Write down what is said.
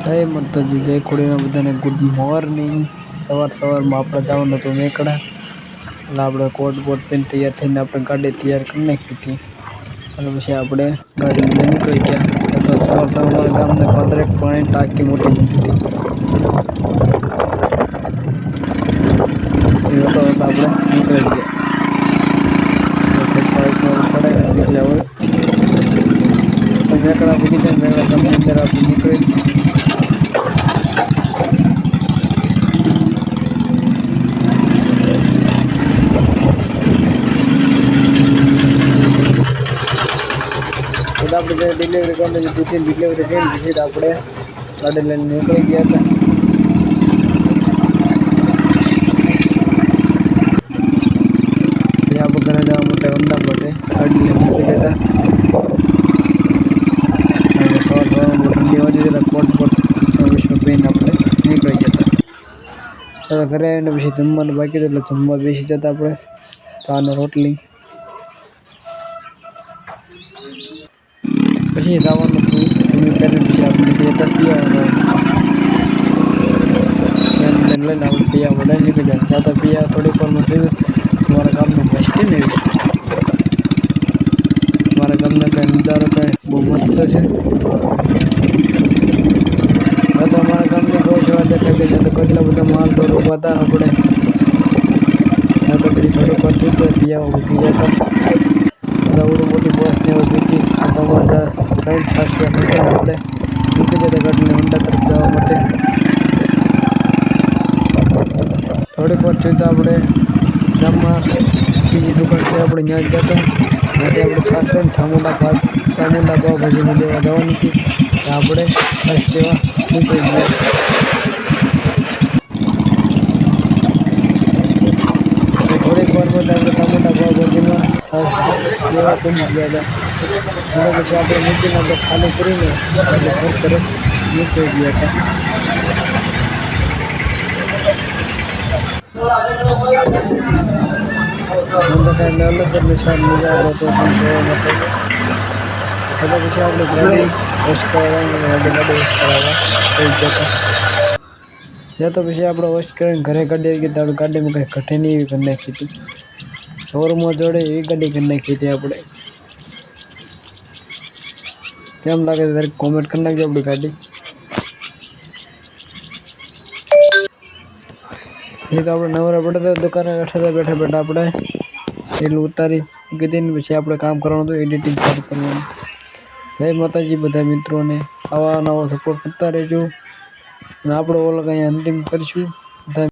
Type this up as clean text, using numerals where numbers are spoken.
જય માતાજી, જય ખોડિયાર બધાને ગુડ મોર્નિંગ। સવારમાં આપણે જવાનું હતું મેકડા, એટલે આપણે કોટ બોટ પહેરીને તૈયાર થઈને આપણે ગાડી તૈયાર કરી નાખી હતી, અને પછી આપણે ગાડી લઈને નીકળી ગયા। તો સવારમાં ગામને પંદરેક પાણી ટાંકી મોટી મૂકી હતી, એ હતા આપણે નીકળી ગયા। ચડાવીને નીકળ્યા હોય તો મેકડા પૂગી જાય। મેકડા ગામની અંદર આપણે નીકળી तो આપણે ડિલિવરી કરવાની હતી, ડિલિવરી કરીને પછી આપણે ગાડી લઈને નીકળી ગયા હતા। આપણે ઘરે જવા માટે ઊંડા માટે ગાડી લઈને નીકળી ગયા હતા। સવારમાં ઠંડી વાગી એટલે કોટ બોટ વિશ્વ પહેરીને આપણે નીકળી ગયા હતા। ઘરે આવીને પછી જમવાનું બાકી હતું, એટલે જમવા બેસી જતા આપણે ચા ને રોટલી। પછી જવાનું હતું સ્વિમિંગ કરીને પછી આપણે નીકળી જતા પિયા લઈને આપણે પિયા વડે નીકળી જાય। ત્યાં તો પિયા થોડીક વારમાં થયું તમારા ગામનું બસ સ્ટેન્ડ આવ્યું। મારા ગામનો કંઈ નજારો કંઈ બહુ મસ્ત છે। હવે તો અમારા ગામની ગૌશાળા દેખાઈ ગઈ છે, તો કેટલા બધા માલ ઢોર ઊભા હતા આપણે। હવે તો પછી થોડીક વાર થયું તો પિયા ઉભી ગયા હતા, આવડું મોટી બસ ને ઊભી હતી। તો અમારા ત્રણ સાસવા મૂકીને આપણે નીકળી જતા ગાડીને ઊંડા તરફ જવા માટે। થોડીક વાર થયું તો આપણે ગામમાં બીજી દુકાન છે, આપણે ત્યાં જ જતા। ત્યાંથી આપણે છાશ લઈને ચામુંડા પાવભાજીને દેવા જવાની હતી, ત્યાં આપણે છાશ દેવા નીકળી ગયા। થોડીક વારમાં આપણે ચામુંડા પાવભાજીમાં છાશ દેવા પહોંચી ગયા હતા, અને પછી આપણે મૂકીને આપણે ખાલી કરીને આપણે ઘર તરફ નીકળી ગયા હતા। મને કાંઈ અલગ જ નજારો હતો પણ જોવા માટે। એટલે પછી આપણે ગાડી વોશ કરાવવા ગાડી વોશ કરાવવા થઈ ગયા હતા। ત્યાં તો પછી આપણે વોશ કરીને ઘરે ગાડી આવી ગઈ, તો આપણે ગાડીમાં કંઈ ઘટે નહીં એવી કરી નાખી હતી, શોરૂમમાં જોડે એવી ગાડી કરી નાખી હતી આપણે। કેમ લાગે છે તારે કોમેન્ટ કરી નાખજો આપણી ગાડી। એ તો આપણે નવરા પડતા દુકાને બેઠા આપણે એલું ઉતારી કીધી ને પછી આપણે કામ કરવાનું હતું, એડિટિંગ ચાલુ કરવાનું। જય માતાજી બધા મિત્રોને, આવા નવો સપોર્ટ કરતા રહેજો, અને આપણે ઓલો કંઈ અંતિમ કરીશું।